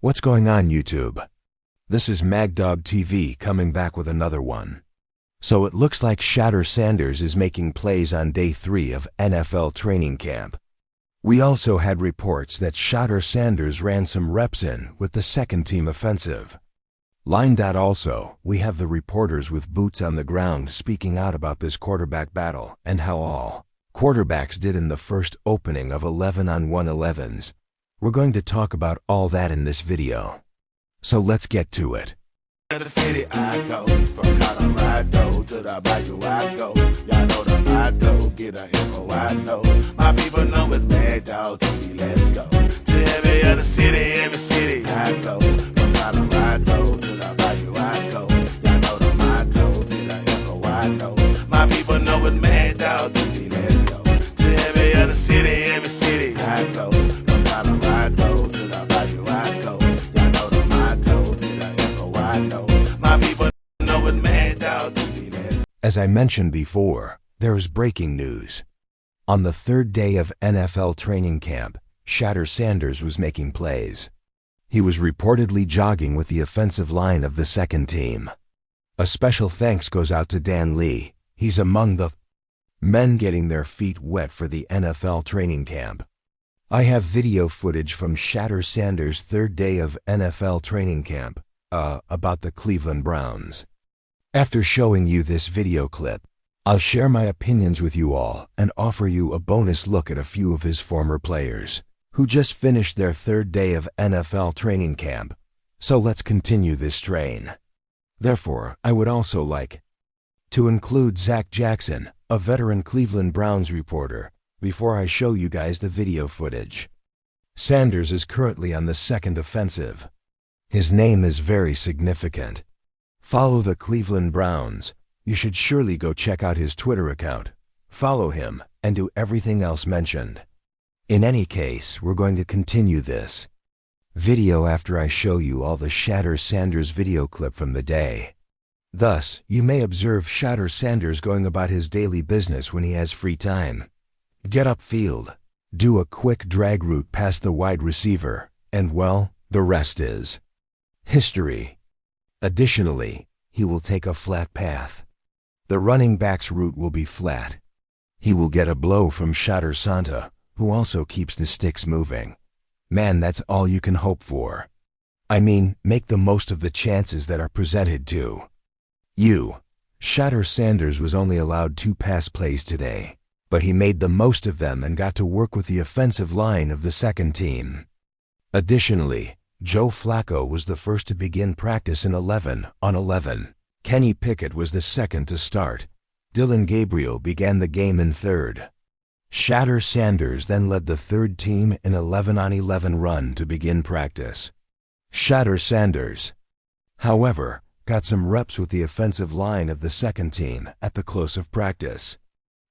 What's going on, YouTube? This is MagDog TV coming back with another one. So it looks like Shedeur Sanders is making plays on day 3 of NFL training camp. We also had reports that Shedeur Sanders ran some reps in with the second team offensive line. Also, we have the reporters with boots on the ground speaking out about this quarterback battle and how all quarterbacks did in the first opening of 11-on-1 11s. We're going to talk about all that in this video. So let's get to it. To the city I go, from Colorado to the bayou I go. Y'all know the motto, get a info I know. My people know it's MagDog TV, let's go. To every other city I go. From Colorado to the bayou I go. Y'all know the motto, get a info I know. My people know it's MagDog TV, let's go. To every other city I go. From Colorado to the bayou I go. Y'all know the motto, get a info I know. My people know it's MagDog TV. As I mentioned before, there's breaking news. On the third day of NFL training camp, Shedeur Sanders was making plays. He was reportedly jogging with the offensive line of the second team. A special thanks goes out to Dan Lee. He's among the men getting their feet wet for the NFL training camp. I have video footage from Shedeur Sanders' third day of NFL training camp, about the Cleveland Browns. After showing you this video clip, I'll share my opinions with you all and offer you a bonus look at a few of his former players who just finished their third day of NFL training camp. So let's continue this train. Therefore, I would also like to include Zach Jackson, a veteran Cleveland Browns reporter, before I show you guys the video footage. Sanders is currently on the second offensive. His name is very significant. Follow the Cleveland Browns. You should surely go check out his Twitter account, follow him, and do everything else mentioned. In any case, we're going to continue this video after I show you all the Shedeur Sanders video clip from the day. Thus, you may observe Shedeur Sanders going about his daily business when he has free time. Get upfield, do a quick drag route past the wide receiver, and well, the rest is history. Additionally, he will take a flat path. The running back's route will be flat. He will get a blow from Shedeur Sanders, who also keeps the sticks moving. Man, that's all you can hope for. I mean, make the most of the chances that are presented to you. Shedeur Sanders was only allowed 2 pass plays today, but he made the most of them and got to work with the offensive line of the second team. Additionally, Joe Flacco was the first to begin practice in 11-on-11. Kenny Pickett was the second to start. Dillon Gabriel began the game in third. Shedeur Sanders then led the third team in 11-on-11 run to begin practice. Shedeur Sanders, however, got some reps with the offensive line of the second team at the close of practice.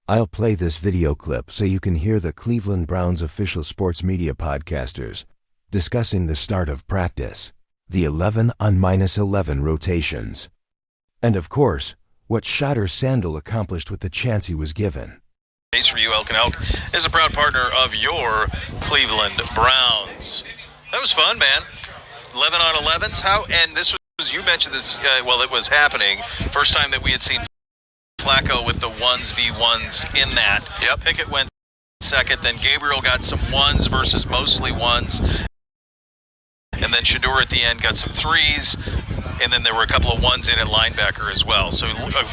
I'll play this video clip so you can hear the Cleveland Browns official sports media podcasters discussing the start of practice, the 11-on-11 rotations, and of course, what Shedeur Sanders accomplished with the chance he was given. Race for you, Elk and Elk is a proud partner of your Cleveland Browns. That was fun, man. 11-on-11s. How? And this was, you mentioned this, well, it was happening. First time that we had seen Flacco with the 1v1s in that. Yep. Pickett went second, then Gabriel got some 1s versus mostly 1s. And then Shedeur at the end got some 3s. And then there were a couple of 1s in at linebacker as well. So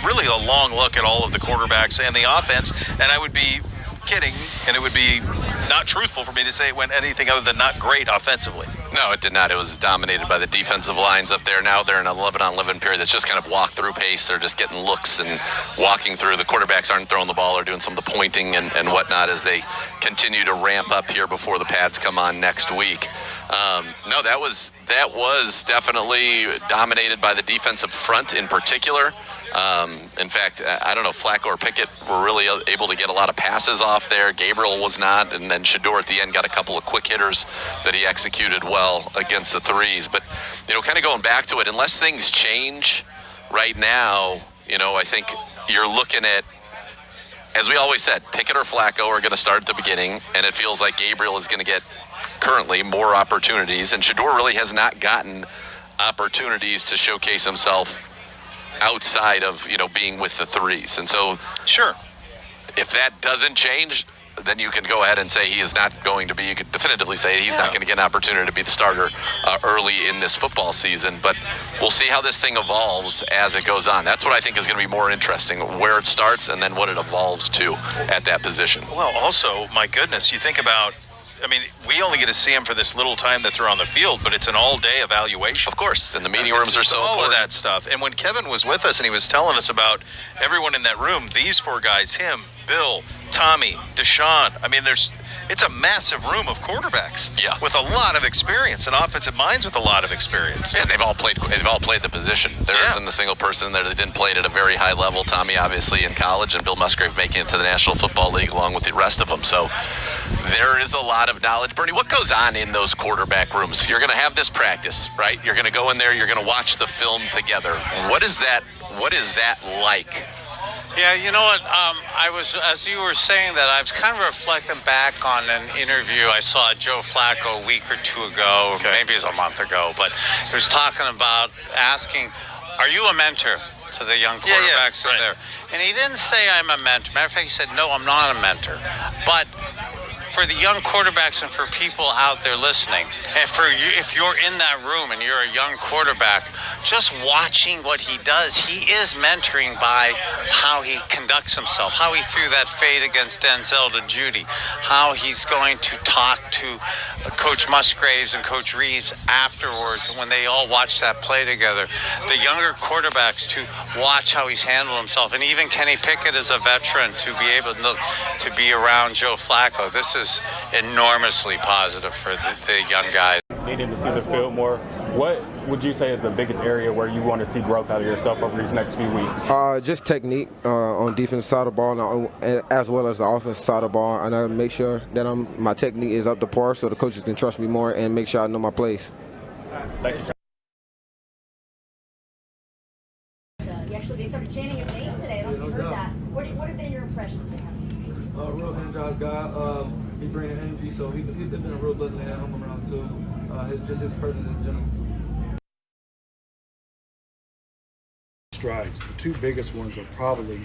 really a long look at all of the quarterbacks and the offense. And I would be kidding, and it would be not truthful for me to say it went anything other than not great offensively. No, it did not. It was dominated by the defensive lines up there. Now they're in an 11-on-11 period that's just kind of walk-through pace. They're just getting looks and walking through. The quarterbacks aren't throwing the ball or doing some of the pointing and whatnot as they continue to ramp up here before the pads come on next week. No, that was definitely dominated by the defensive front in particular. In fact, I don't know if Flacco or Pickett were really able to get a lot of passes off there. Gabriel was not, and then Shedeur at the end got a couple of quick hitters that he executed well against the 3s. But, kind of going back to it, unless things change right now, I think you're looking at, as we always said, Pickett or Flacco are going to start at the beginning, and it feels like Gabriel is going to get currently more opportunities, and Shedeur really has not gotten opportunities to showcase himself outside of, being with the threes. And so, Sure. if that doesn't change, then you can go ahead and say he is not going to be, you could definitively say he's not going to get an opportunity to be the starter early in this football season. But we'll see how this thing evolves as it goes on. That's what I think is going to be more interesting, where it starts and then what it evolves to at that position. Well, also, my goodness, you think about, we only get to see him for this little time that they're on the field, but it's an all-day evaluation. Of course, and the meeting rooms are so all important. Of that stuff. And when Kevin was with us and he was telling us about everyone in that room, these four guys, him, Bill, Tommy, Deshaun, it's a massive room of quarterbacks with a lot of experience and offensive minds with a lot of experience. Yeah, they've all played the position. There isn't a single person there that didn't play it at a very high level. Tommy obviously in college, and Bill Musgrave making it to the National Football League along with the rest of them. So there is a lot of knowledge. Bernie, what goes on in those quarterback rooms? You're going to have this practice, right? You're going to go in there, you're going to watch the film together. What is that like? Yeah, you know what, as you were saying that, I was kind of reflecting back on an interview I saw Joe Flacco a week or two ago, maybe it was a month ago, but he was talking about asking, are you a mentor to the young quarterbacks in there? And he didn't say I'm a mentor. Matter of fact, he said, no, I'm not a mentor. But for the young quarterbacks and for people out there listening, and for you, if you're in that room and you're a young quarterback, just watching what he does, he is mentoring by how he conducts himself, how he threw that fade against Denzel to Judy, how he's going to talk to Coach Musgraves and Coach Reeves afterwards when they all watch that play together. The younger quarterbacks to watch how he's handled himself, and even Kenny Pickett is a veteran to be able to be around Joe Flacco. This is enormously positive for the young guys. Needing to see the field more. What would you say is the biggest area where you want to see growth out of yourself over these next few weeks? Just technique on defense side of the ball, and as well as the offense side of the ball. And I make sure that my technique is up to par so the coaches can trust me more and make sure I know my plays. Thank you. You actually started chanting his name today. I don't know if you heard that. What have been your impressions of him? Real energized guy. He brings energy, so he's been a real blessing to have him around too. His presence in general. Strides. The two biggest ones are probably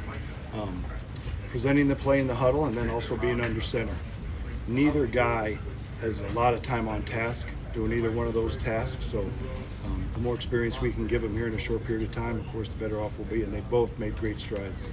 presenting the play in the huddle and then also being under center. Neither guy has a lot of time on task doing either one of those tasks, so the more experience we can give them here in a short period of time, of course, the better off we'll be, and they both made great strides.